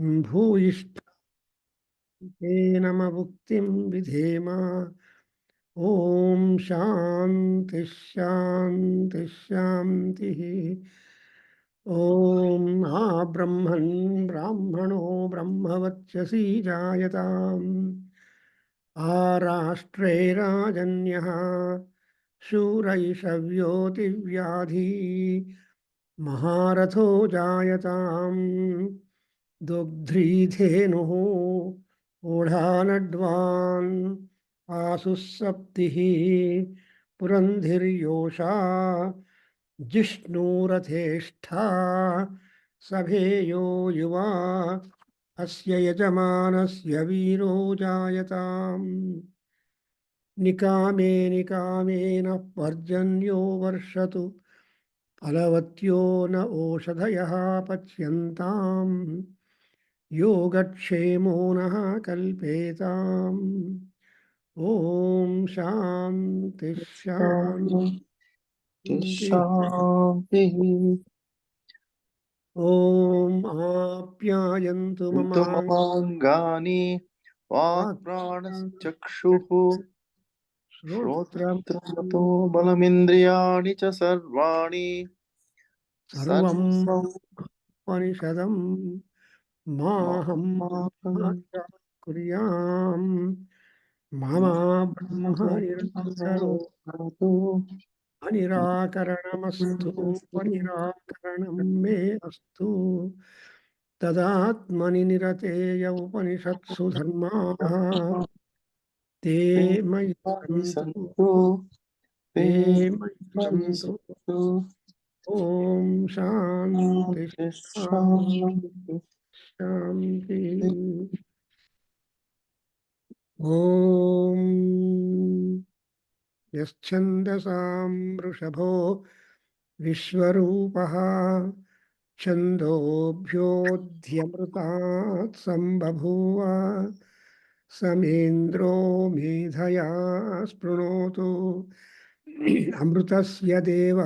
भूयिष्ठेन भुक्तिं विधेम। ॐ शान्ति शान्ति शान्तिः। ॐ ब्रह्मन् ब्राह्मणो ब्रह्मवच्चसी जायताम्। आराष्ट्रे राजन्यः शूरैषव्यो दिव्याधी महारथो जायताम्। दुग्ध्रीधेनुः ओढानड्वान् आसुः सप्तिः पुरन्धिर्योषा जिष्णुरथेष्ठा सभेयो युवा अस्य यजमानस्य वीरो जायताम्। निकामे निकामेन पर्जन्यो वर्षतु फलवत्यो न ओषधयः पच्यन्ताम्। योगक्षेमो नः कल्पेताम्। ॐ शान्ति शान्ति। ॐ आप्यायन्तु ममाङ्गानि वाक्प्राणश्चक्षुः श्रोत्रमतो बलमिन्द्रियाणि च सर्वाणि सर्वं उपनिषदं माहं कुर्याम्। मम ब्रह्म निरन्तरो अनिराकरणमस्तु अनिराकरणं मे अस्तु। तदात्मनि निरतेय उपनिषत्सु धर्माः ते मयि सन्तु ते मयि सन्तु। ॐ शान्ति शान्ति शान्ति। ॐ यश्छन्दसां वृषभो विश्वरूपः छन्दोभ्योऽध्यमृतात् सम्बभूव समेन्द्रो मेधया स्पृणोतु। अमृतस्य देव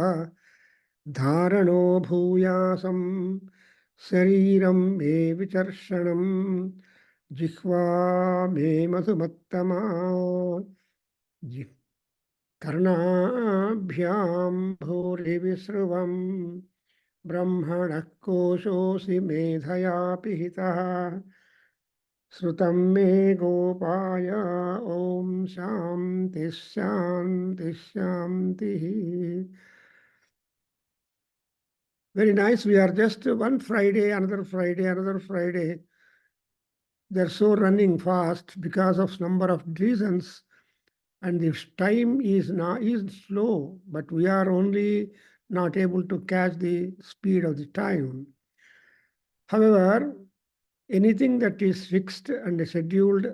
धारणो भूयासं शरीरं मे विचर्षणं जिह्वा मे मधुमत्तमा। कर्णाभ्यां भूरिविसृवं ब्रह्मणः कोशोऽसि मेधया पिहितः। श्रुतं मे गोपाय ॐ शान्ति शान्ति शान्तिः। Very nice. We are just one Friday, another Friday, another Friday. They're so running fast because of number of reasons, and this time is slow, but we are only not able to catch the speed of the time. However, anything that is fixed and scheduled,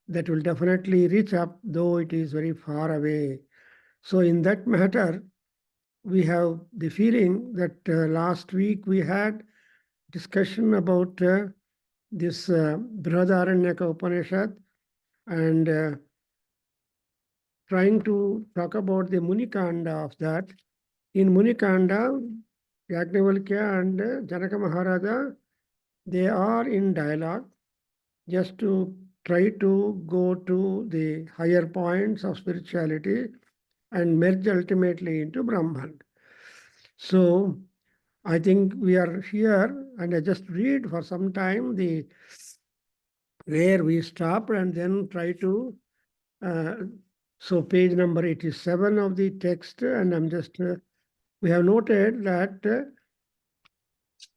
that will definitely reach up, though it is very far away. So in that matter, we have the feeling that last week we had discussion about this Bruhadaranyaka Upanishad, and trying to talk about the Munikanda of that. In Munikanda, Yajnavalkya and Janaka Maharaja, they are in dialogue just to try to go to the higher points of spirituality and merge ultimately into Brahman. So I think we are here, and I just read for some time the where we stopped and then try to so page number 87 of the text, and I'm just we have noted that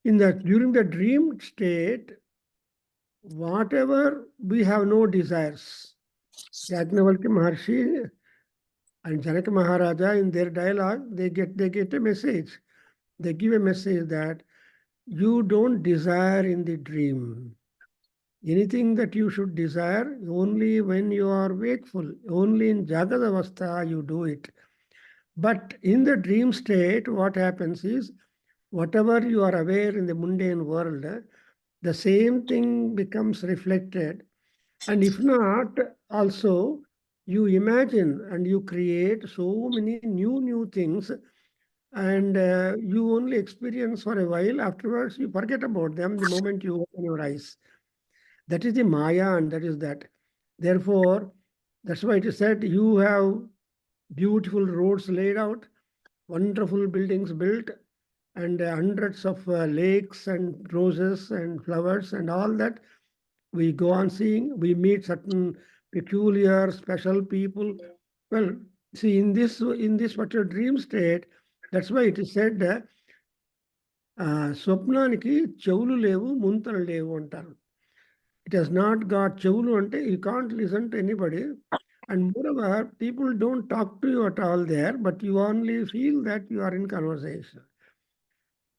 during the dream state, whatever we have no desires. Yajnavalkya Maharshi and Janaka Maharaja in their dialogue, they get a message. They give a message that you don't desire in the dream. Anything that you should desire, only when you are wakeful, only in Jagad Avastha you do it. But in the dream state, what happens is, whatever you are aware in the mundane world, the same thing becomes reflected. And if not, also, you imagine and you create so many new things and you only experience for a while. Afterwards, you forget about them the moment you open your eyes. That is the Maya, and that is that. Therefore, that's why it is said you have beautiful roads laid out, wonderful buildings built, and hundreds of lakes and roses and flowers and all that. We go on seeing, we meet certain peculiar, special people. Well, see, in this particular dream state, that's why it is said స్వప్నానికి చెవులు లేవు ముంతలు లేవు అంటారు. It has not got చెవులు అంటే you can't listen to anybody, and moreover people don't talk to you at all there, but you only feel that you are in conversation.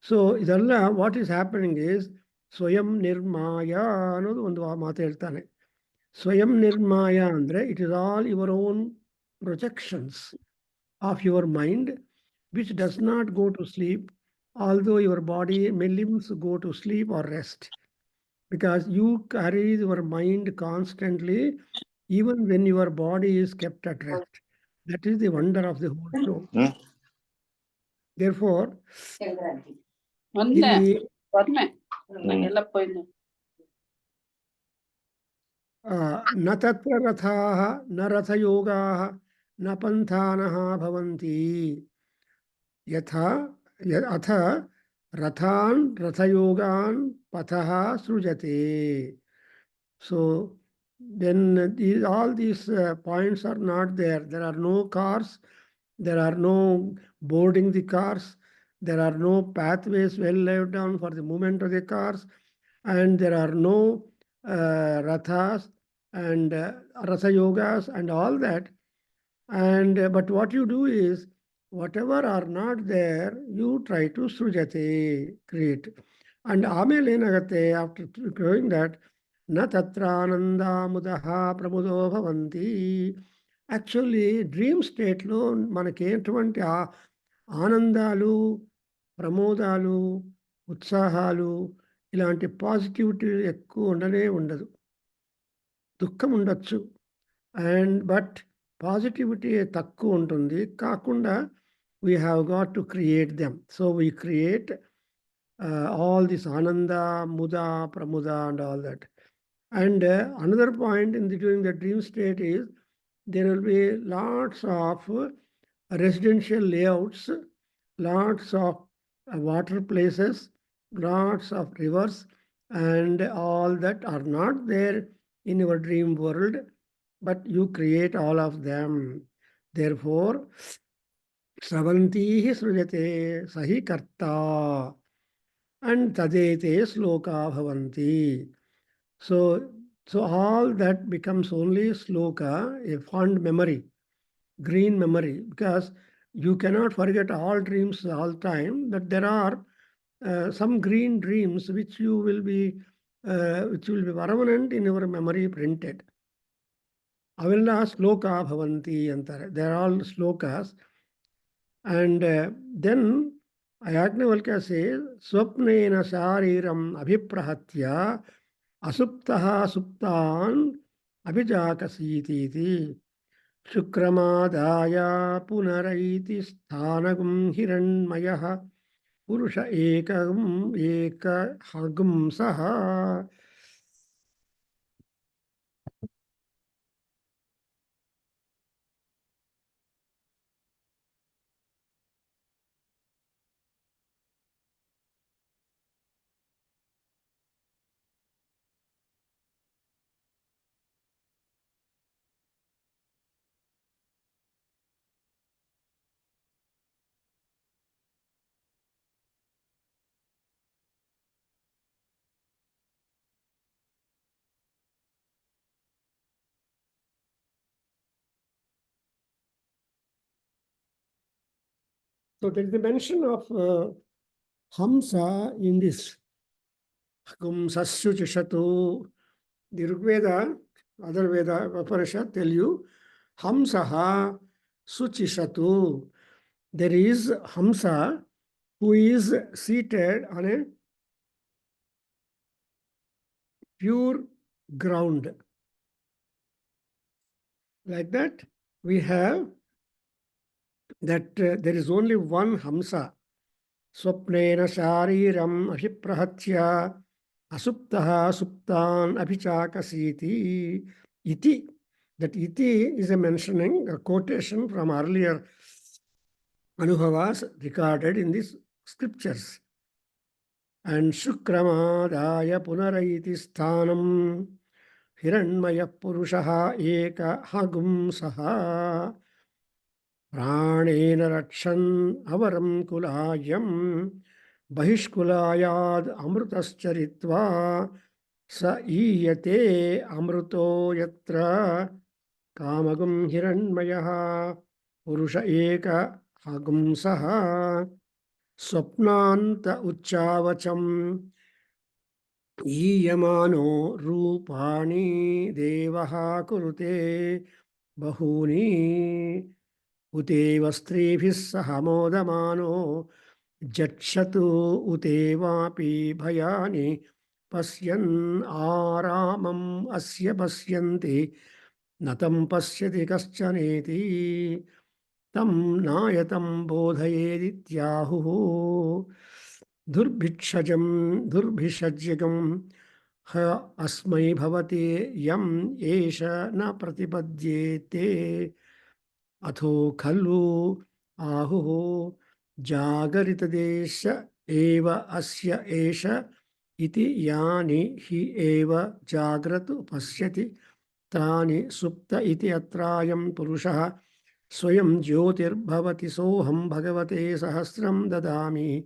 So ಇದೆಲ್ಲ what is happening is ಸ್ವಯಂ ನಿರ್ಮಾಯ ಅನ್ನೋದು ಒಂದು ಮಾತು ಹೇಳ್ತಾನೆ. ಸ್ವಯಂ ನಿರ್ಮಾಯ ಅಂದರೆ it is all your own projections of your mind which does not go to sleep, although your body limbs go to sleep or rest, because you carry your mind constantly even when your body is kept at rest. That is the wonder of the whole show. Therefore, ಮೊನ್ನೆ ಇಲ್ಲಿ Berne ಎಲ್ಲ ಪೋಯ್ತು न तत्र रथाः न रथयोगाः न पन्थानः भवन्ति यथा अथ रथान् रथयोगान् पथः सृजते. So then all these points are not there. There are no cars, there are no boarding the cars, there are no pathways well laid down for the movement of the cars, and there are no rathas and ratha yogas and all that. And but what you do is, whatever are not there, you try to srujate, create. And ಆಮೇಲೆ ಏನಾಗತ್ತೆ, after doing that, ನ తత్రానందాముదః ప్రముదో భవంతి. Actually dream స్టేట్లో మనకి ఎటువంటి ఆనందాలు, ప్రమోదాలు, ఉత్సాహాలు, ఇలాంటి positivity ఎక్కువ ఉండనే ఉండదు. దుఃఖం ఉండొచ్చు, అండ్ బట్ పాజిటివిటీ తక్కువ ఉంటుంది. కాకుండా we have got to create them. So we create all this ananda, muda, pramuda and all that. And another point during the dream state is there will be lots of residential layouts, lots of water places, lots of rivers, and all that are not there in your dream world, but you create all of them. Therefore, sravantihi srujate sahi karta, and tadete sloka bhavanti. So all that becomes only sloka, a fond memory, green memory, because you cannot forget all dreams all time, but there are some green dreams which will be permanent in your memory, printed. ಅವೆಲ್ಲ ಶ್ಲೋಕ ಭವಂತಿ ಅಂತಾರೆ. They are all slokas. And then Yajnavalkya says, Swapnena shariram abhiprahatya asuptaha suptan abhijakasiti shukramadaya punaraiti sthanagum hiranmayah purusha ekagum ekahagum saha. So there is a mention of Hamsa in this. Sashuchishatu. The Rigveda, other Veda, Upanishad tell you, Hamsaha Suchishatu. There is Hamsa who is seated on a pure ground. Like that, we have that there is only one Hamsa. Swapnena shariram ahiprahatya asuptaha suptan abhichakasiti iti. That iti is a mentioning, a quotation from earlier Anubhavas recorded in these scriptures. And Shukramadaya Punaraiti Sthanam Hiranmaya Purushaha Eka Hagumsaha Pranena Rakshan Avaram Kulayam Bahishkulayad Amrutascharitva Sa Iyate Amruto Yatra Kamagum Hiranmayaha Purusha Eka Hagumsaha Swapnanta Uchavacham Iyamano Rupani Devaha Kurute Bahuni Uteva Stribhis Sahamodamano Jatshatu Utevapi Bhayani Pasyan Aramam Asya Pasyanti Natam Pasyati Kaschaneti Tam Nayatam Bodhayedityahu Durbhishajyagam ha asmai bhavati yam esha na pratipadyete atho khalu ahu jagaritadesha eva asya esha iti yani hi eva jagratu pasyati tani supta iti atrayam purushaha swayam jyotirbhavati soham bhagavate sahasram dadami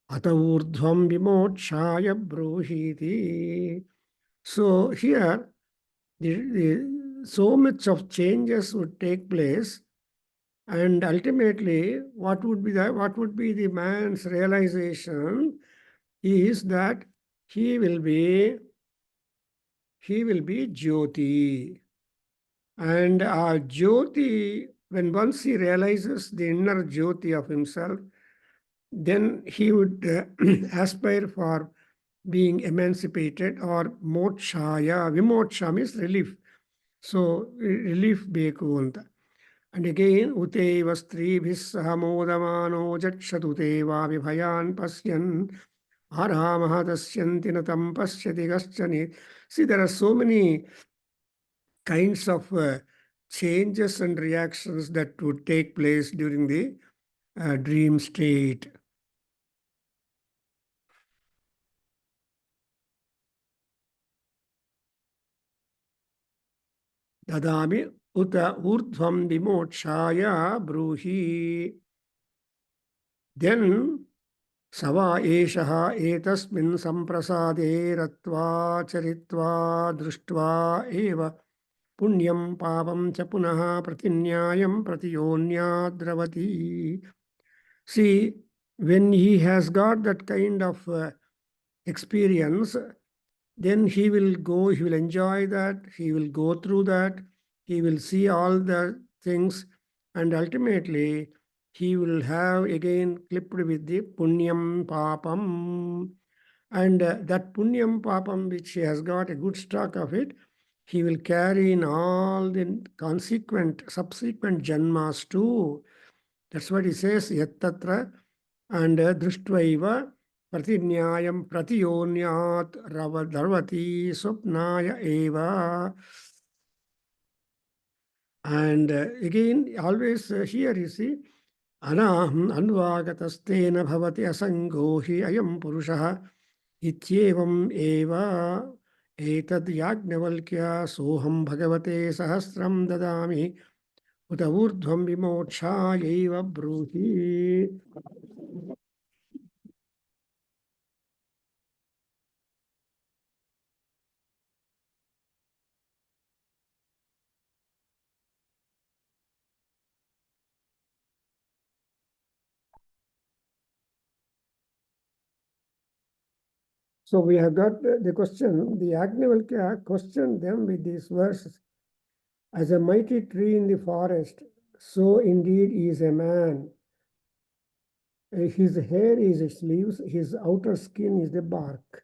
Atavurdhvam vimokshaya bruhiti. So here, so much of changes would take place, and ultimately, what would be the man's realization is that he will be Jyoti, and Jyoti, when once he realizes the inner Jyoti of himself, then he would aspire for being emancipated or mokshaya. Vimoksha means relief. So relief beku anta. And again, uteva stribhis sahamodamano jatshaduteva vibhayan pasyan aramaha tasyanti natam pasyati gaschani. See, there are so many kinds of changes and reactions that would take place during the dream state. Dadami uta urdhvam vimokshaya bruhi. Then Sava eshaha etasmin samprasade ratva charitva društva eva punyam pavam cha punaha pratinyayam pratiyonyadravati. See, when he has got that kind of experience, then he will enjoy that, he will go through that, he will see all the things, and ultimately he will have again clipped with the punyam papam. And that punyam papam, which he has got a good stock of it, he will carry in all the subsequent janmas too. That's what he says, yattatra, and drishtvaiva pratinyayam pratiyonyat dharvati swapnaya eva. And again, always here you see, anaham anvagatastena bhavati asangohi ayam purushaha ityevam eva etad yajnavalkya soham bhagavate sahasram dadami uta urdhvam vimokshayaiva bruhi. So we have got the question, the Yajnavalkya questioned them with these verses. As a mighty tree in the forest, so indeed is a man. His hair is its leaves, his outer skin is the bark.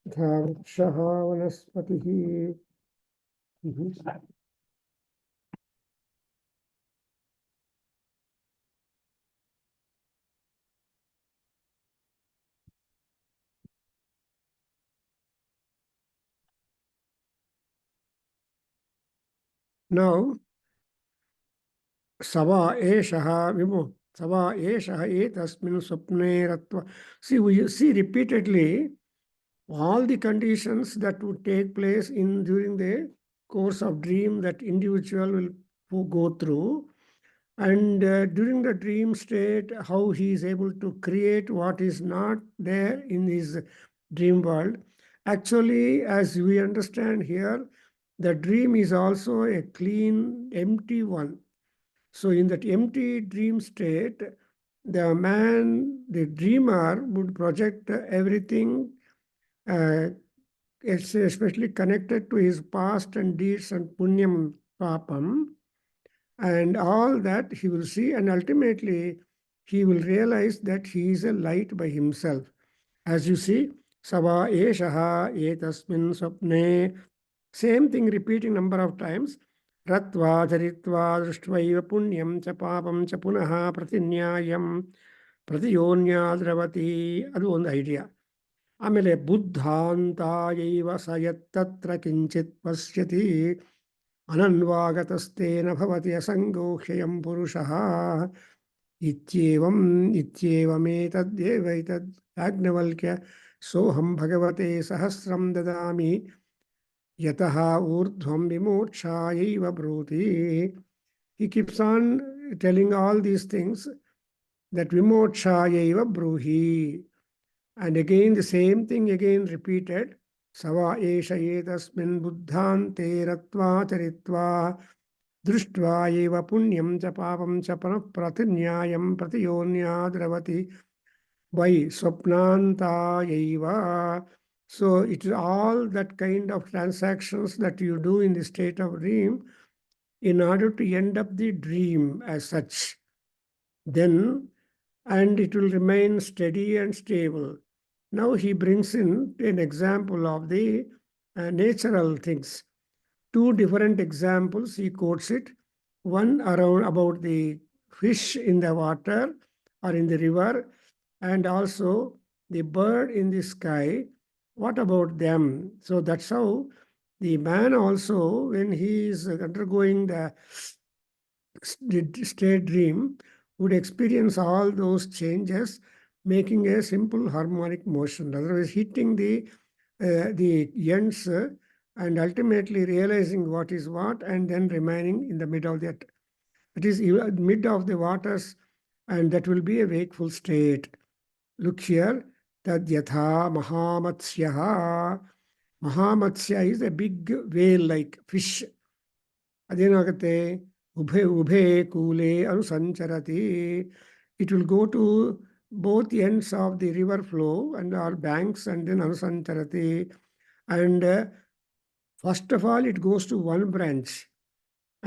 Dharshaha vanaspatihi. Now, Sava Eshaha Vimu. Sava Eshaha Etasmin Swapne Ratva. See, we see repeatedly all the conditions that would take place in during the course of dream that individual will go through, and during the dream state how he is able to create what is not there in his dream world. Actually, as we understand here, the dream is also a clean empty one. So in that empty dream state, the dreamer would project everything, uh, especially connected to his past and deeds and punyam papam, and all that he will see, and ultimately he will realize that he is a light by himself. As you see, Sava Eshaha Etasmin Swapne, same thing repeating number of times. Ratva Charitva Drishtvaiva Punyam Cha Papam Cha Punaha Pratinyayam Pratiyonyadravati. ಅದು ಒಂದು idea. ಆಮೇಲೆ ಬುದ್ಧಾಂತಾಯೈವ ಸಯತ್ತತ್ರ ಕಿಂಚಿತ್ ಪಶ್ಯತಿ ಅನನ್ವಾಗತಸ್ತೇನ ಭವತಿ ಅಸಂಗೋಹ್ಯಯಂ ಪುರುಷಃ ಇತ್ಯೇವಮೇತದ್ಯೇವೈತದ್ ಯಾಜ್ಞವಲ್ಕ್ಯ ಸೋಹಂ ಭಗವತೆ ಸಹಸ್ರಂ ದದಾಮಿ ಯತಃ ಊರ್ಧ್ವಂ ವಿಮೋಕ್ಷಾಯೈವ ಬ್ರೂತಿ. He keeps on telling all these things, that vimokshayaiva bruhi. And again the same thing again repeated. Sava esha etasmin buddhante ratva charitva drishtva eva punyam cha papam cha pratinyayam pratiyonyadravati by swapnantayaiva. So it is all that kind of transactions that you do in the state of dream in order to end up the dream as such. Then, and it will remain steady and stable. Now he brings in an example of the natural things. Two different examples he quotes it. One around about the fish in the water or in the river, and also the bird in the sky. What about them? So that's how the man also, when he is undergoing the state dream, would experience all those changes, making a simple harmonic motion, otherwise hitting the ends and ultimately realizing what is what, and then remaining in the mid of that. It is mid of the waters, and that will be a wakeful state. Look here, that yatha mahamatsyaha. Mahamatsya is a big whale-like fish. ಅದೇನಾಗುತ್ತೆ ಉಭೆ ಉಭೆ ಕೂಲೆ ಅನುಸಂಚರತಿ. It will go to both ends of the river flow and our banks, and then anusancharati. And first of all, it goes to one branch,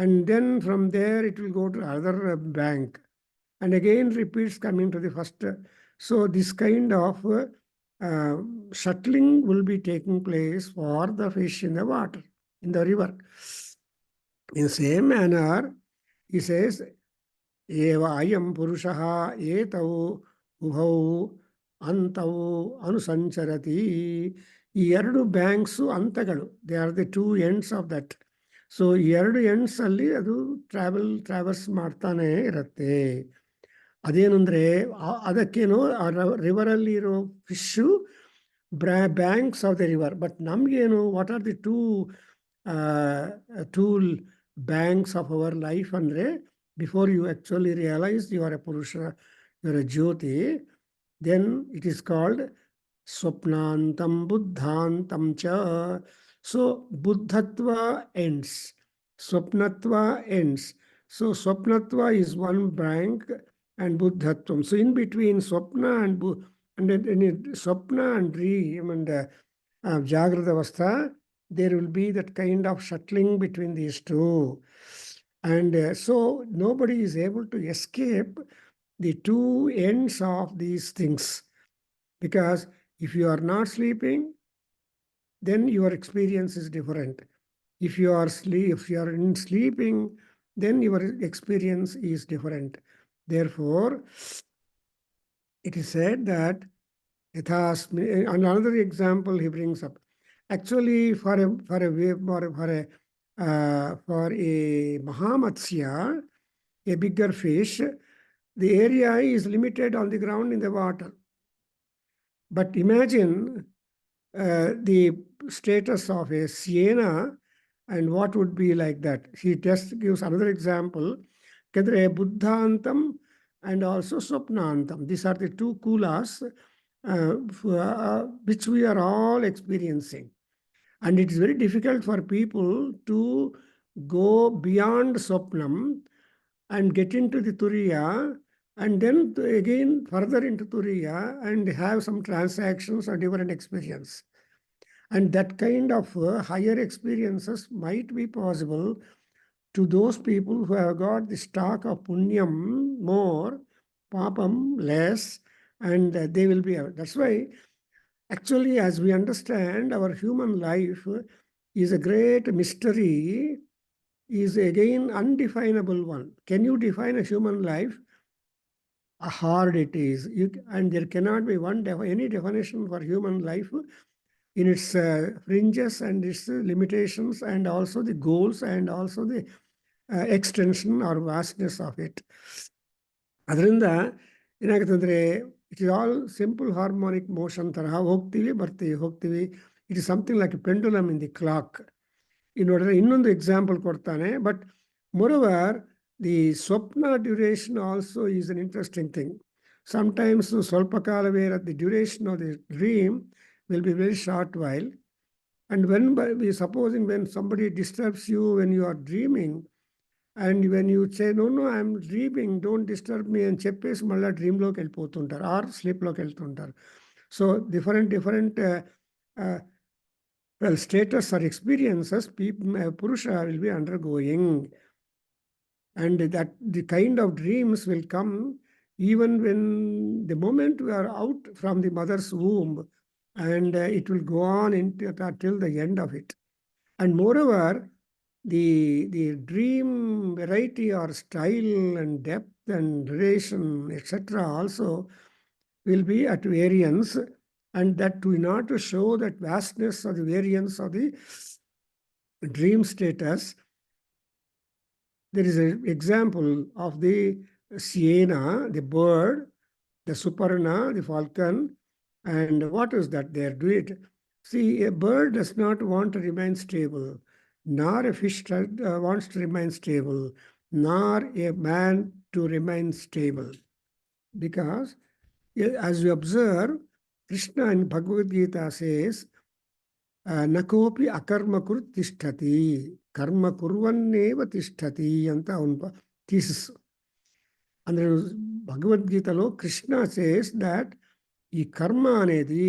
and then from there it will go to other bank, and again repeats coming to the first. So this kind of shuttling will be taking place for the fish in the water, in the river. In the same manner, he says, Eva ayam purushaha etau ubhau antau anusancharati. ಈ ಎರಡು banks ಅಂತಗಳು, they are the two ends of that. So ಈ ಎರಡು ends ಅಲ್ಲಿ ಅದು travels ಮಾಡ್ತಾನೆ ಇರುತ್ತೆ. ಅದೇನಂದ್ರೆ ಅದಕ್ಕೇನು ರಿವರಲ್ಲಿ ಇರೋ fish banks of the river. But ನಮ್ಗೇನು, what are the two banks of our life andre, before you actually realize you are a purusha, you are a jyoti, then it is called swapnantam buddhantam cha. So buddhatva ends, swapnatva ends. So swapnatva is one bank and buddhatvam. So in between swapna and swapna and dream and jagrata avastha, there will be that kind of shuttling between these two. And so nobody is able to escape the two ends of these things. Because if you are not sleeping, then your experience is different. If you are in sleeping, then your experience is different. Therefore, it is said that another example he brings up. Actually, for a for a Mahamatsya, a bigger fish, the area is limited on the ground in the water. But imagine the status of a Siena and what would be like that. He just gives another example. Kendra, Buddhantam and also Swapnantam. These are the two kulas which we are all experiencing. And it is very difficult for people to go beyond Swapnam and get into the Turiya and then again further into Turiya and have some transactions or different experience. And that kind of higher experiences might be possible to those people who have got the stock of punyam more, papam less, and they will be. That's why, actually, as we understand, our human life is a great mystery, is again undefinable one. Can you define a human life? How hard it is. And there cannot be any definition for human life in its fringes and its limitations and also the goals and also the extension or vastness of it. ಅದರಿಂದ ಏನಾಗುತ್ತಂದ್ರೆ it is all simple harmonic motion ತರಹ ಹೋಗ್ತೀವಿ ಬರ್ತೀವಿ. It is something like pendulum in the clock. ನೋಡಿದ್ರೆ ಇನ್ನೊಂದು example ಕೊಡ್ತಾನೆ. But moreover the ಸ್ವಪ್ನ duration also is an interesting thing. Sometimes ಸ್ವಲ್ಪ ಕಾಲವೇ the duration of the dream will be very short while. And supposing when somebody disturbs you when you are dreaming, and when you say, no, I'm dreaming, don't disturb me, and cheppes malla dream loki vellipotuntaru or sleep loki veltuntaru. So different status or experiences Purusha will be undergoing. And that the kind of dreams will come even when the moment we are out from the mother's womb, and it will go on till the end of it. And moreover, the dream variety or style and depth and duration, etc., also will be at variance, and that in order to show that vastness or the variance of the dream status, there is an example of the Siena, the bird, the Suparna, the falcon, and what is that they do it? See, a bird does not want to remain stable, nor a fish wants to remain stable, nor a man to remain stable. Because as we observe, Krishna in Bhagavad Gita says, Nakopi akarma kur tishtati, karma kurvanneva tishtati, anta unpa thesis. And భగవద్గీతలో Krishna says that ఈ కర్మ అనేది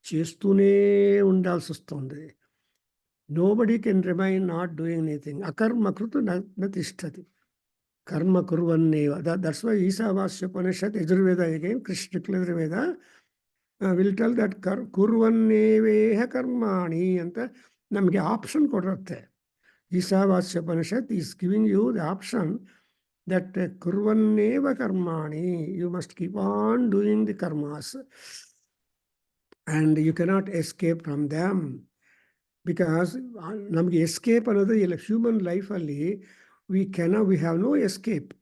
చేస్తూనే ఉండాల్సి వస్తుంది. Nobody can remain not doing anything. అకర్మ కృతు నతిష్టతి, కర్మ కుర్వన్నేవ. That's why Ishavasyopanishad Yajurveda again Krishna Yajurveda will tell that ಕುರ್ವನ್ನೇವೇಹ ಕರ್ಮಾಣಿ ಅಂತ ನಮಗೆ ಆಪ್ಷನ್ ಕೊಡುತ್ತೆ. Ishavasyopanishad is giving you the option that kurvanneva karmani, you must keep on doing the karmas and you cannot escape from them. Because namage escape another human life alli we have no escape.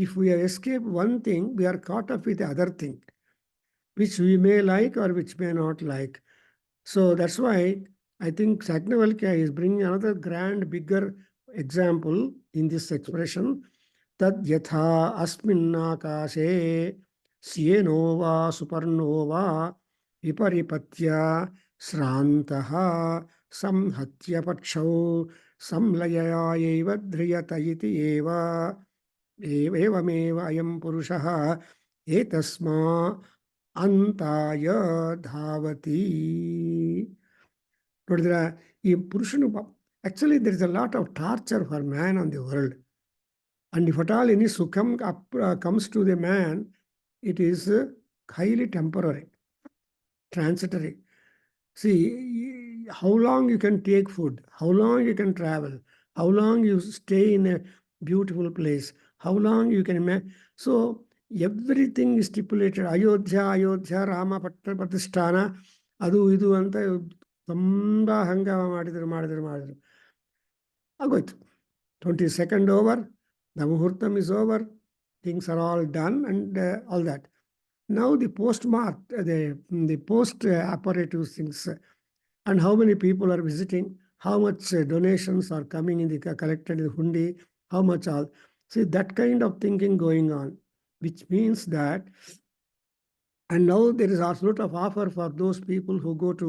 If we have escaped one thing, we are caught up with the other thing which we may like or which may not like. So that's why I think Sagnavalkya is bringing another grand bigger example in this expression. Tad yatha asminnakashe sieno va suparno va viparipatya srantaha samhatya pakshau samlayayaiva dhriyata iti evameva ayam purushaha etasma antaya dhavati. Nodidra, ee purushanu, actually there is a lot of torture for man on the world. And if at all any sukham comes to the man, it is highly temporary, transitory. See, how long you can take food, how long you can travel, how long you stay in a beautiful place, how long you can so everything is stipulated. Ayodhya, Rama Pratisthana, adu idu anta ತುಂಬಾ ಹಂಗಾಮ ಮಾಡಿದ್ರು. ಆಗೋಯ್ತು. 22nd over, the muhurtam is over, things are all done and all that. Now the the post operative things, and how many people are visiting, how much donations are coming in the collected in the hundi, how much all. See, that kind of thinking going on, which means that, and now there is also a lot of offer for those people who go to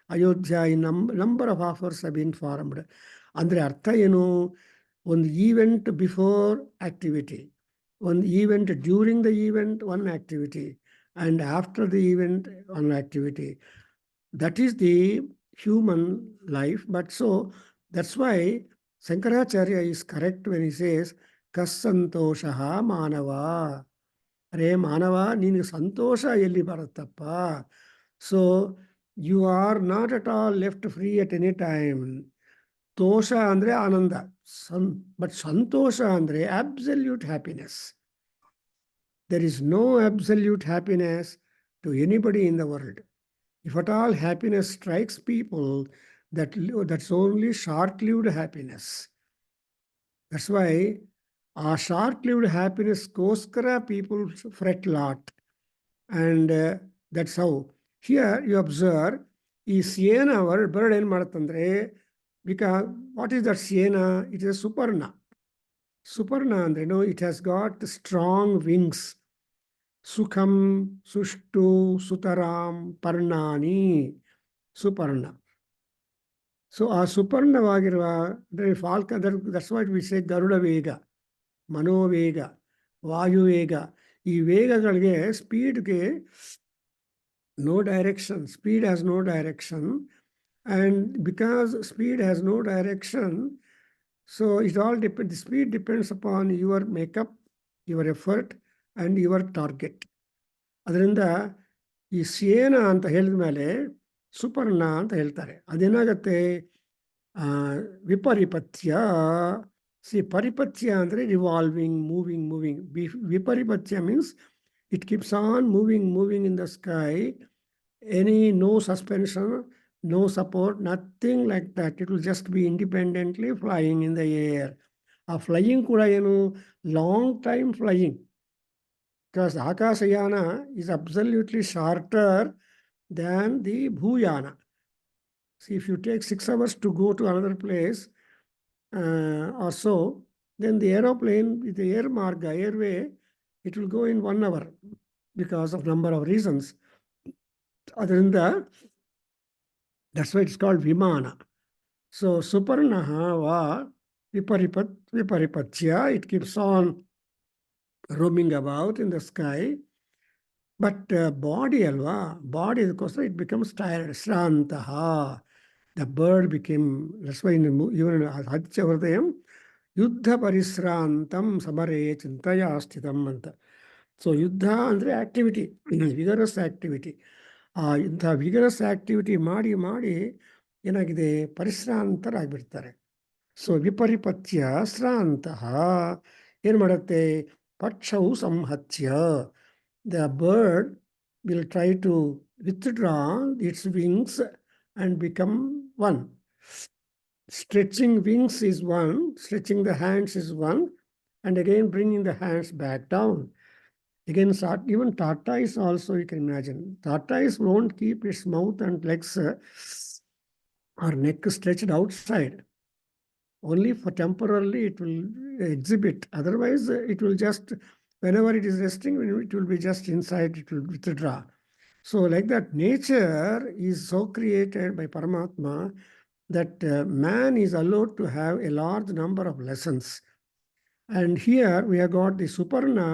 Ayodhya. In number of offers have been formed. Andre artha enu, one event before activity, one event during the event, one activity, and after the event, one activity. That is the human life. But so that's why Shankaracharya is correct when he says, Kassantoshaha manava. Re manava, ninu santosha elli barattappa. So you are not at all left free at any time. Tosha andre ananda. But santosha andre absolute happiness. There is no absolute happiness to anybody in the world. If at all happiness strikes people, that's only short-lived happiness. That's why our short-lived happiness goskara people fret lot. And that's how. Here you observe, ಈ siena bird ಏನು ಮಾಡುತ್ತಂದ್ರೆ, because what is that siena? It is a suparna. Suparna ಅಂದ್ರೆ, it has got strong wings. Sukham, sushtu, sutaram, parnani, suparna. So ಆ ಸುಪರ್ಣವಾಗಿರುವ falcon, that's what we say Garuda ವೇಗ, ಮನೋವೇಗ, ವಾಯುವೇಗ. ಈ ವೇಗಗಳಿಗೆ ಸ್ಪೀಡ್ಗೆ no direction. Speed has no direction. And because speed has no direction, so it all depends. The speed depends upon your makeup, your effort, and your target. ಅದರಿಂದ ಈ ಸೇನ ಅಂತ ಹೇಳಿದ ಮೇಲೆ ಸುಪರ್ಣ ಅಂತ ಹೇಳ್ತಾರೆ. ಅದೇನಾಗತ್ತೆ, ವಿಪರಿಪತ್ಯ. ಸಿ ಪರಿಪತ್ಯ ಅಂದರೆ ರಿವಾಲ್ವಿಂಗ್, ಮೂವಿಂಗ್. ವಿಪರಿಪತ್ಯ means it keeps on moving in the sky. No suspension, no support, nothing like that. It will just be independently flying in the air. A flying kuda enu, long time flying. Because Akashayana is absolutely shorter than the Bhuyana. See, if you take 6 hours to go to another place or so, then the aeroplane with the air marga, airway, it will go in 1 hour because of number of reasons. Adrinda, that's why it's called Vimana. So Suparnaha va viparipatya, it keeps on roaming about in the sky. But body alva, body, it becomes tired. Shrantaha. The bird became, that's why even in Adhyayana, Yuddha parisrantam samare chintaya sthitam anta. So Yuddha andre activity, vigorous activity. ಇಂಥ vigorous activity ಮಾಡಿ ಏನಾಗಿದೆ, ಪರಿಶ್ರಾಂತರಾಗ್ಬಿಡ್ತಾರೆ. So ವಿಪರಿಪತ್ಯ ಶ್ರಾಂತಃ ಏನು ಮಾಡುತ್ತೆ, ಪಕ್ಷವು ಸಂಹತ್ಯ. The bird will try to withdraw its wings and become one. Stretching wings is one, stretching the hands is one, and again bringing the hands back down. Again, even tortoise also, you can imagine. Tortoise won't keep its mouth and legs or neck stretched outside. Only for temporarily it will exhibit. Otherwise, it will just, whenever it is resting, it will be just inside, it will withdraw. So like that, nature is so created by Paramatma that man is allowed to have a large number of lessons. And here we have got the Suparna,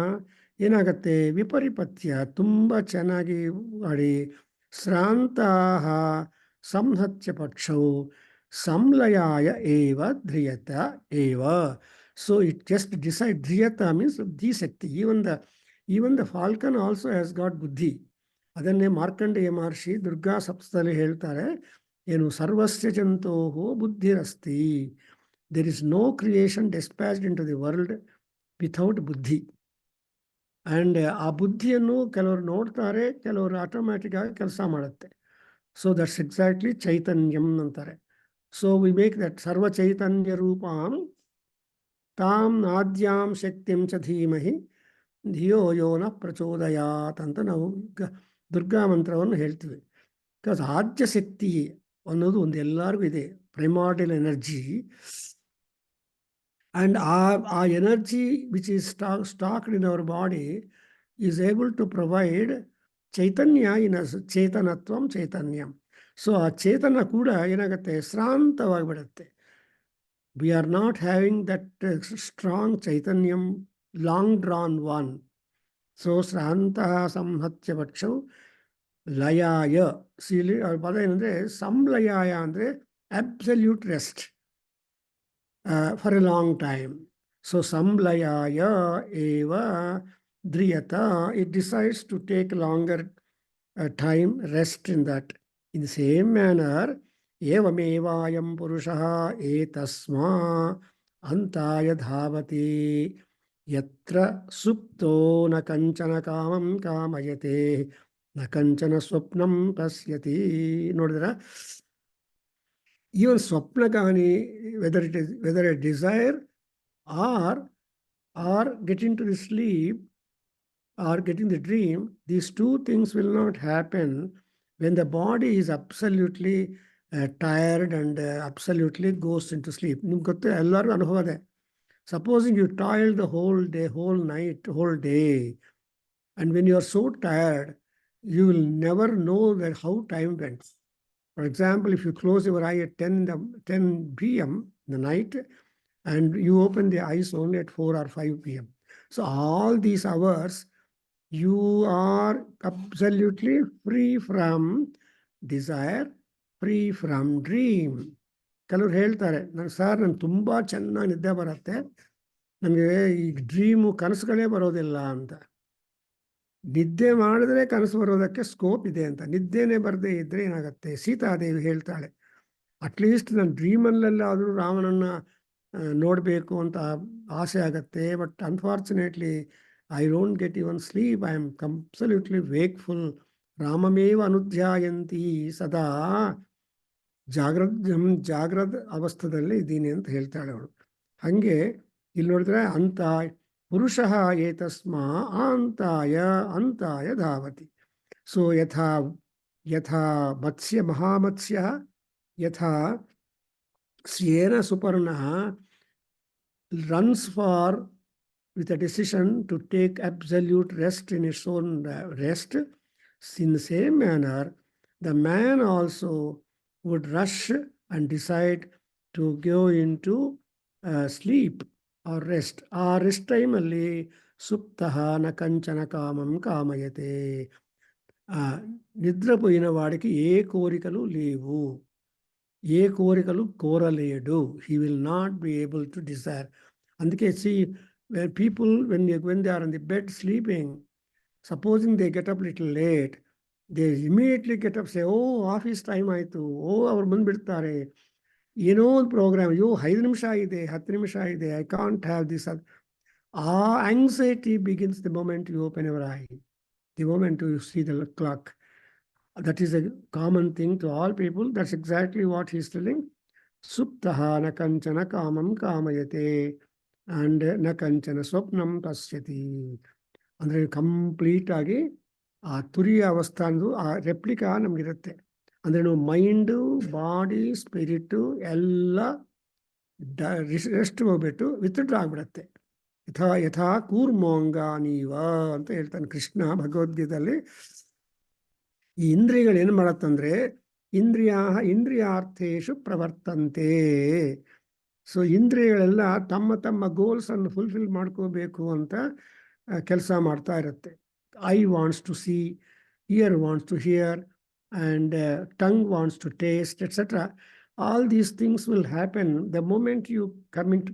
ಏನಾಗತ್ತೆ, ವಿಪರಿಪತ್ಯ ತುಂಬ ಚೆನ್ನಾಗಿ ಮಾಡಿ, ಶ್ರಾಂತಾಹ ಸಂಹತ್ಯ ಪಕ್ಷವು ಸಂಲಯಾಯ ಏವ ಧ್ರಿಯತ ಏವ. So it just decides, ಧ್ರಿಯತ means ಧೀಶಕ್ತಿ. Even the falcon also has got buddhi. ಅದನ್ನೇ ಮಾರ್ಕಂಡೇಯ ಮಹರ್ಷಿ ದುರ್ಗಾ ಸಪ್ತದಲ್ಲಿ ಹೇಳ್ತಾರೆ, ಏನು ಸರ್ವಸ್ಯ ಜಂತೋಹೋ ಬುದ್ಧಿರಸ್ತಿ. There is no creation dispatched into the world without buddhi. And ಆ ಬುದ್ಧಿಯನ್ನು ಕೆಲವರು ನೋಡ್ತಾರೆ, ಕೆಲವರು ಆಟೋಮ್ಯಾಟಿಕ್ ಆಗಿ ಕೆಲಸ ಮಾಡುತ್ತೆ. ಸೊ ದಟ್ಸ್ ಎಕ್ಸಾಕ್ಟ್ಲಿ ಚೈತನ್ಯಂ ಅಂತಾರೆ. So we make that Sarva Chaitanya Rupam Tam Adyam Shaktim Cha Dhimahi ಧಿಯೋ ಯೋ ನ ಪ್ರಚೋದಯಾತ್ ಅಂತ ನಾವು ದುರ್ಗಾ ಮಂತ್ರವನ್ನು ಹೇಳ್ತೀವಿ. ಬಿಕಾಸ್ ಆದ್ಯ ಶಕ್ತಿ ಅನ್ನೋದು ಒಂದು ಎಲ್ಲರಿಗೂ ಇದೆ, ಪ್ರೈಮಾರ್ಡಿಯಲ್ ಎನರ್ಜಿ. ಆ್ಯಂಡ್ ಆ energy which is stocked in our body is able to provide ಚೈತನ್ಯ ಇನ್ ಚೇತನತ್ವಂ ಚೈತನ್ಯಂ. ಸೊ ಆ ಚೇತನ ಕೂಡ ಏನಾಗುತ್ತೆ, ಶ್ರಾಂತವಾಗಿಬಿಡುತ್ತೆ. We are not having that strong ಚೈತನ್ಯಂ, ಲಾಂಗ್ ಡ್ರಾನ್ ಒನ್. ಸೊ ಶ್ರಾಂತಃ ಸಂಹತ್ಯ ಪಕ್ಷವು ಲಯಾಯ, ಸಿಲಿ ಅವ್ರ ಪದ ಏನಂದರೆ ಸಂಲಯಾಯ ಅಂದರೆ absolute rest for a long time. So ಸಂಲಯಾಯ ಏವ ಧ್ರಿಯತ, it decides to take longer time, rest in that. In the same manner, evamevayam purushah etasma antaya dhavati yatra supto na kanchana kamam kamayate na kanchana swapnam pasyati. ನೋಡಿದ್ರ, even ಸ್ವಪ್ನ ಕಾನಿ, whether a desire or getting to the sleep or getting the dream, these two things will not happen when the body is absolutely tired and absolutely goes into sleep. ನಿಮ್ಗೆ ಗೊತ್ತು, ಎಲ್ಲರಿಗೂ ಅನುಭವ ಇದೆ. Supposing you toiled the whole day, whole night, whole day, and when you are so tired, you will never know that how time went. For example, if you close your eye at 10 p.m. in the night, and you open the eyes only at 4 or 5 p.m. So all these hours, you are absolutely free from desire, free from dream. ಕೆಲವ್ರು ಹೇಳ್ತಾರೆ, ನಾನು ತುಂಬ ಚೆನ್ನಾಗಿ ನಿದ್ದೆ ಬರುತ್ತೆ, ನನಗೆ ಈ dream ಕನಸುಗಳೇ ಬರೋದಿಲ್ಲ ಅಂತ. ನಿದ್ದೆ ಮಾಡಿದ್ರೆ ಕನಸು ಬರೋದಕ್ಕೆ ಸ್ಕೋಪ್ ಇದೆ ಅಂತ. ನಿದ್ದೆನೇ ಬರದೇ ಇದ್ದರೆ ಏನಾಗುತ್ತೆ? ಸೀತಾದೇವಿ ಹೇಳ್ತಾಳೆ, ಅಟ್ಲೀಸ್ಟ್ ನಾನು ಡ್ರೀಮಲ್ಲೆಲ್ಲಾದರೂ ರಾಮನನ್ನು ನೋಡಬೇಕು ಅಂತ ಆಸೆ ಆಗತ್ತೆ, but unfortunately I don't get even sleep. I am absolutely wakeful. Ramameva anudhyayanti sada. ಜಾಗ್ರದ್ ಅವಸ್ಥದಲ್ಲಿ ಇದ್ದೀನಿ ಅಂತ ಹೇಳ್ತಾಳೆ ಅವಳು. ಹಾಗೆ ಇಲ್ಲಿ ನೋಡಿದ್ರೆ ಅಂತ ಪುರುಷಃ ಏತಸ್ಮ ಅಂತಾಯ ಧಾವತಿ. ಸೊ ಯಥಾ ಮತ್ಸ್ಯ ಮಹಾಮತ್ಸ್ಯ ಯಥಾ ಸ್ಯೇನ ಸುಪರ್ಣಃ runs for with a decision to take absolute rest in its own rest, in the same manner, the man also would rush and decide to go into sleep or rest. ಆ rest ಟೈಮಲ್ಲಿ ಸುಪ್ತಃ ನ ಕಂಚನ ಕಾಮಂ ಕಾಮಯತೆ. నిద్రపోయిన వాడికి ఏ కోరికలు లేవు, ఏ కోరికలు కోరలేడు. He will not be able to desire. అందుకే see, where people, when they are on the bed sleeping, supposing they get up little late, they immediately get up, say, oh, office time ಆಯಿತು, ಅವ್ರು ಬಂದುಬಿಡ್ತಾರೆ, ಏನೋ ಒಂದು program, 5 ನಿಮಿಷ ಇದೆ, 10 ನಿಮಿಷ ಇದೆ, I can't have this. ಆ anxiety begins the moment you open your eye, the moment you see the clock. That is a common thing to all people. That's exactly what he is telling. Suptaha na kanchana kamam kamayate and ನ ಕಂಚನ ಸ್ವಪ್ನಂ ಪಶ್ಯತಿ. ಅಂದರೆ complete ಆಗಿ ಆ ತುರಿಯ ಅವಸ್ಥಾನದು ಆ replica ನಮಗಿರುತ್ತೆ. ಅಂದರೆ ನಾವು mind, body, spirit ಎಲ್ಲ rest ಹೋಗ್ಬಿಟ್ಟು withdraw ಆಗ್ಬಿಡತ್ತೆ. ಯಥಾ ಕೂರ್ಮೋಂಗ ನೀವ ಅಂತ ಹೇಳ್ತಾನೆ ಕೃಷ್ಣ ಭಗವದ್ಗೀತೆಯಲ್ಲಿ. ಈ ಇಂದ್ರಿಯಗಳು ಏನು ಮಾಡತ್ತಂದರೆ ಇಂದ್ರಿಯಾರ್ಥೇಶು ಪ್ರವರ್ತಂತೆ. ಸೊ ಇಂದ್ರಿಯಗಳೆಲ್ಲ ತಮ್ಮ ಗೋಲ್ಸನ್ನು ಫುಲ್ಫಿಲ್ ಮಾಡ್ಕೋಬೇಕು ಅಂತ ಕೆಲಸ ಮಾಡ್ತಾ ಇರುತ್ತೆ. Eye wants to see, ear wants to hear, and tongue wants to taste, etcetera. All these things will happen the moment you come in to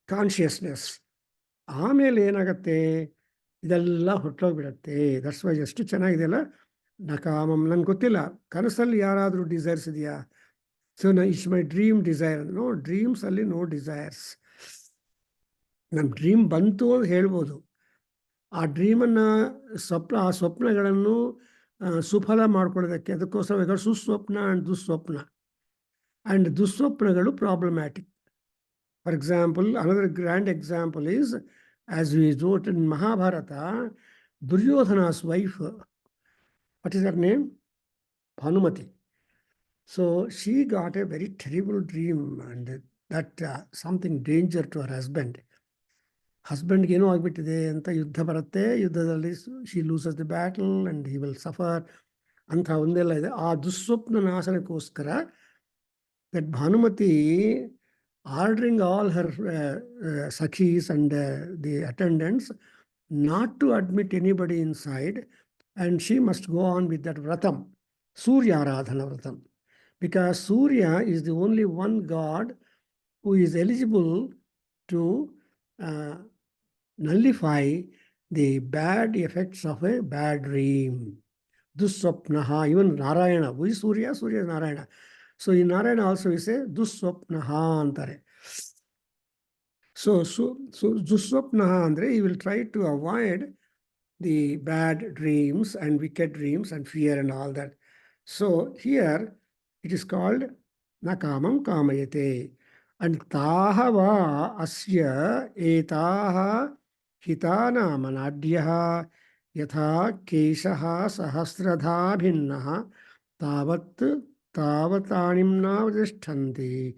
consciousness. ಆಮೇಲೆ ಏನಾಗುತ್ತೆ, ಇದೆಲ್ಲ ಹೊಟ್ಟೋಗ್ಬಿಡತ್ತೆ. ದಟ್ಸ್ ವೈ ಎಷ್ಟು ಚೆನ್ನಾಗಿದೆಯಲ್ಲ, ನಕಾಮಂ. ನನಗೆ ಗೊತ್ತಿಲ್ಲ, ಕನಸಲ್ಲಿ ಯಾರಾದರೂ ಡಿಸೈರ್ಸ್ ಇದೆಯಾ? So it's my dream desire. No, ಡ್ರೀಮ್ಸಲ್ಲಿ ನೋ ಡಿಸೈರ್ಸ್. ನನ್ನ ಡ್ರೀಮ್ ಬಂತು ಅಂತ ಹೇಳ್ಬೋದು. ಆ ಡ್ರೀಮನ್ನು ಆ ಸ್ವಪ್ನಗಳನ್ನು ಸುಫಲ ಮಾಡ್ಕೊಳ್ಳೋದಕ್ಕೆ. ಅದಕ್ಕೋಸ್ಕರ ಸುಸ್ವಪ್ನ ಆ್ಯಂಡ್ ದುಸ್ವಪ್ನ. ಆ್ಯಂಡ್ ದುಸ್ವಪ್ನಗಳು problematic. For example, another grand example is, as we wrote in Mahabharata, Duryodhana's wife, what is her name? Bhanumati. So she got a very terrible dream, and that something danger to her husband. ಹಸ್ಬೆಂಡ್ಗೆ ಏನೋ ಆಗಿಬಿಟ್ಟಿದೆ ಅಂತ ಯುದ್ಧ ಬರುತ್ತೆ, ಯುದ್ಧದಲ್ಲಿ she loses the battle and he will suffer ಅಂತ ಒಂದೆಲ್ಲ ಇದೆ. ಆ ದುಸ್ವಪ್ನ ನಾಶನಕ್ಕೋಸ್ಕರ that Bhanumati ordering all her sakhis and the attendants not to admit anybody inside, and she must go on with that vratam, Surya Aradhana vratam, because Surya is the only one god who is eligible to nullify the bad effects of a bad dream. Dusswapnaha, even Narayana, who is Surya? Surya is Narayana. So in Narayana also we say Dusswapnaha antare. So Dusswapnaha andre, he will try to avoid the bad dreams and wicked dreams and fear and all that. So here it is called Nakamam Kamayate. And Taha va asya etaha hitana manadyaha yatha keshaha sahasradha bhinnaha tavat tavatanimna vadishtanti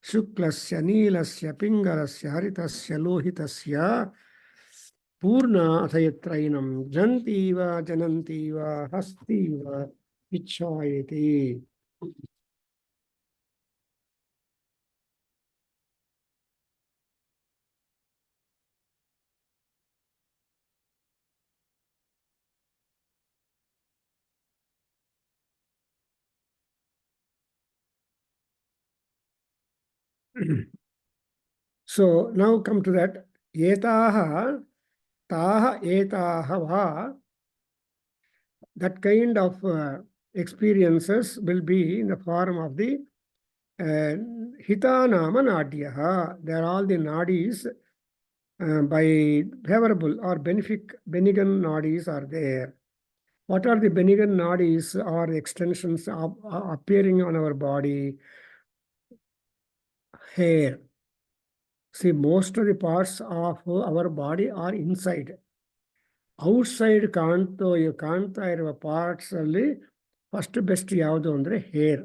shuklasya neelasya pingalasya haritasya lohitasya purna athayatrainam jantiva janantiva hastiva ichchayate. So now come to that. Etaha, taha etaha va. That kind of experiences will be in the form of the hitanama nadyaha. They are all the nadis by favorable or benign nadis are there. What are the benign nadis or extensions of, appearing on our body? Hair. See, most of the parts of our body are inside. Outside ಕಾಣ್ತಾ ಇರುವ parts ಅಲ್ಲಿ first best ಯಾವುದು ಅಂದರೆ hair.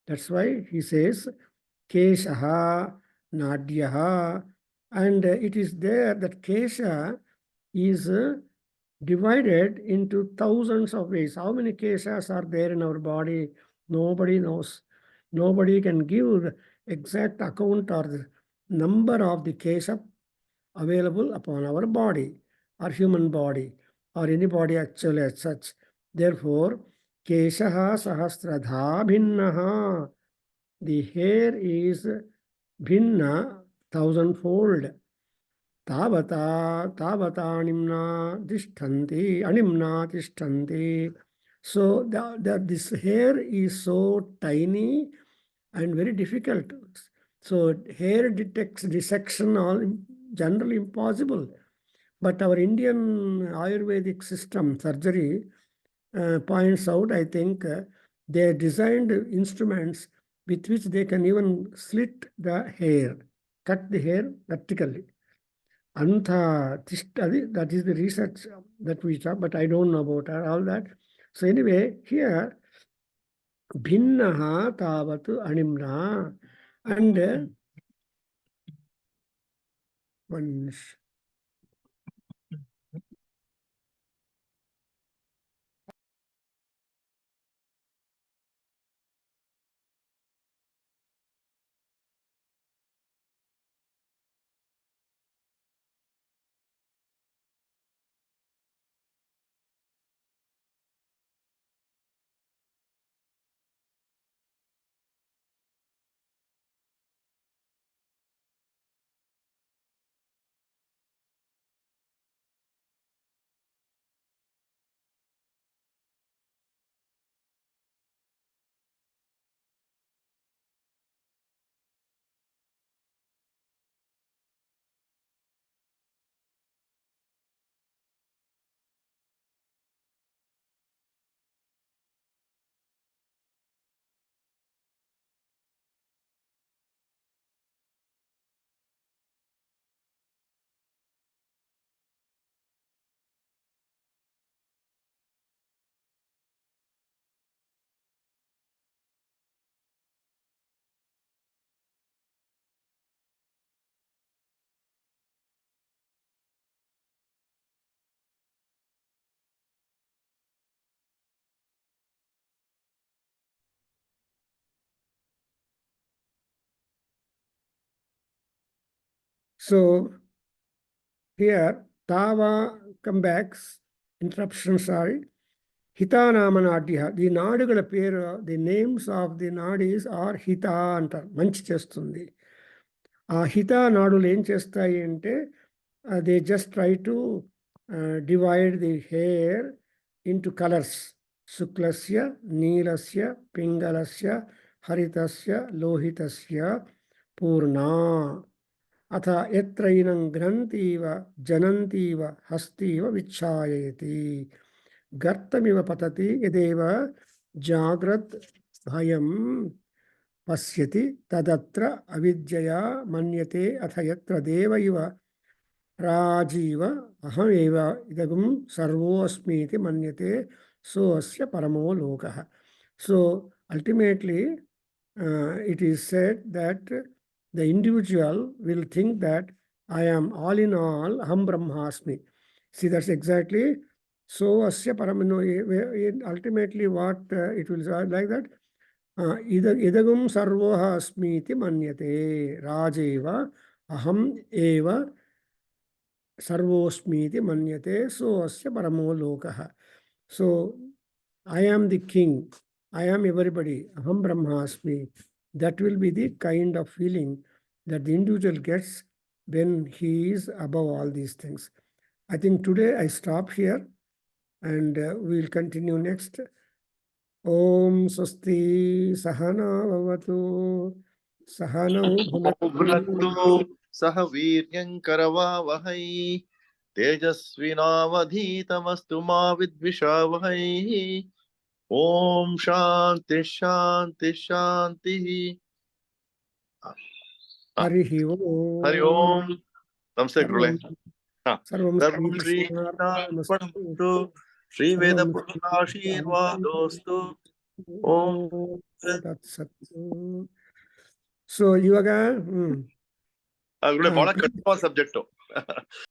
That's why he says ಕೇಶಃ ನಾಡ್ಯಃ. And it is there that kesha is divided into thousands of ways. How many keshas are there in our body? Nobody knows. Nobody can give the exact account or the number of the kesha available upon our body or human body or any body actually as such. Therefore, keshaha sahasradha bhinnaha. The hair is bhinna, thousandfold. Tavata animna tishtanti. So this hair is so tiny and very difficult. So hair detects dissection all generally impossible. But our Indian Ayurvedic system, surgery, points out, I think, they designed instruments with which they can even slit the hair, cut the hair vertically. Antha tishtadi, that is the research that we saw, but I don't know about all that. So anyway, here, bhinnaha tavatu animna. And one So here, Tava comebacks, interruption, sorry. Hita Namanadya, the Nadugala pair, the names of the Nadis are Hita antar, manchi chestundi. Hita Nadulu em chestayi ante, they just try to divide the hair into colors. Suklasya, Neelasya, Pingalasya, Haritasya, Lohitasya, Purna. Atha yatrainam grantiva janantiva hastiva vichayati. Gartamiva patati yadeva jagrat bhayam pasyati tadatra avidyaya manyate atha yatra deva iva rajiva ahameva idagum sarvosmiti manyate so asya paramo lokaha. So ultimately it is said that the individual will think that I am all in all, aham brahmasmi. See, that's exactly so asya paramano. Ultimately, what it will say like that. Idagum sarvoha asmiti manyate rajeva aham eva sarvosmiti manyate so asya paramo lokaha. So I am the king. I am everybody. Aham brahmasmi. That will be the kind of feeling that the individual gets when he is above all these things. I think today I stop here and we'll continue next. Om Swasti Sahana Bhavatu Sahanau Bhunaktu सह वीर्यङ्करवावहै तेजस्विनावधीतमस्तु मा विद्विषावहै ॐ शान्ति शान्ति शान्तिः Harihi Hari Om ओम् नमस्ते गुरुले Sarvam सर्वं Sri श्रीकृष्णार्पणमस्तु श्रीवेदपुरुषाशीर्वादोऽस्तु ॐ So, Yoga. ಗುರುಳೆ ಬಹಳ ಕಠಿಣವಾದ ಸಬ್ಜೆಕ್ಟು